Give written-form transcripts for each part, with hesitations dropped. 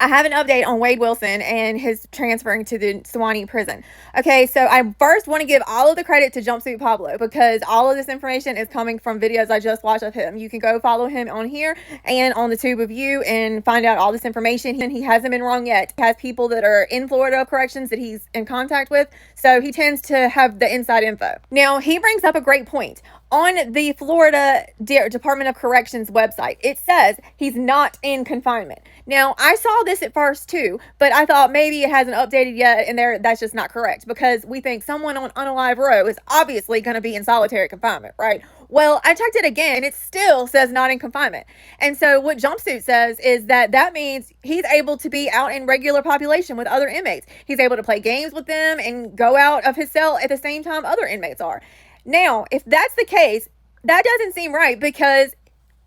I have an update on Wade Wilson and his transferring to the Sewanee prison. Okay, so I first want to give all of the credit to Jumpsuit Pablo because all of this information is coming from videos I just watched of him. You can go follow him on here and on the Tube of You and find out all this information. He hasn't been wrong yet. He has people that are in Florida corrections that he's in contact with, so he tends to have the inside info. Now, he brings up a great point. On the Florida Department of Corrections website, it says he's not in confinement. Now, I saw this at first too, but I thought maybe it hasn't updated yet, and that's just not correct because we think someone on unalive row is obviously going to be in solitary confinement, right? Well, I checked it again, and it still says not in confinement. And so what Jumpsuit says is that means he's able to be out in regular population with other inmates. He's able to play games with them and go out of his cell at the same time other inmates are. Now, if that's the case, that doesn't seem right because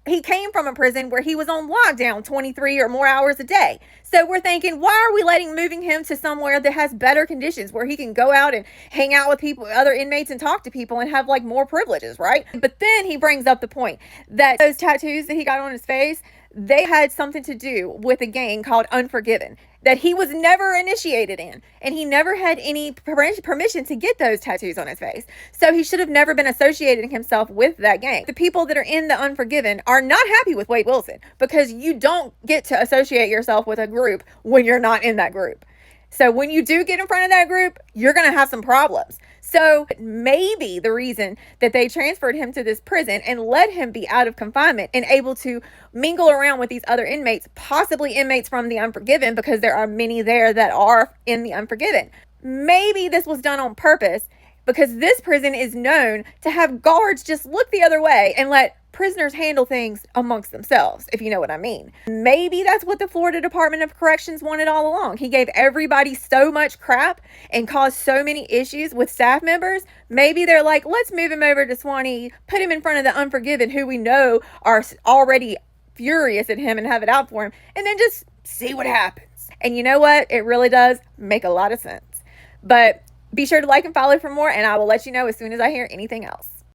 he came from a prison where he was on lockdown 23 or more hours a day. So we're thinking, why are we moving him to somewhere that has better conditions where he can go out and hang out with people, other inmates, and talk to people and have more privileges, right? But then he brings up the point that those tattoos that he got on his face, they had something to do with a gang called Unforgiven that he was never initiated in, and he never had any permission to get those tattoos on his face. So he should have never been associating himself with that gang. The people that are in the Unforgiven are not happy with Wade Wilson because you don't get to associate yourself with a group when you're not in that group. So when you do get in front of that group, you're going to have some problems. So maybe the reason that they transferred him to this prison and let him be out of confinement and able to mingle around with these other inmates, possibly inmates from the Unforgiven, because there are many there that are in the Unforgiven. Maybe this was done on purpose because this prison is known to have guards just look the other way and let prisoners handle things amongst themselves, if you know what I mean. Maybe that's what the Florida Department of Corrections wanted all along. He gave everybody so much crap and caused so many issues with staff members. Maybe they're like, let's move him over to Sewanee, put him in front of the Unforgiven, who we know are already furious at him and have it out for him, and then just see what happens. And you know what? It really does make a lot of sense. But be sure to like and follow for more, and I will let you know as soon as I hear anything else.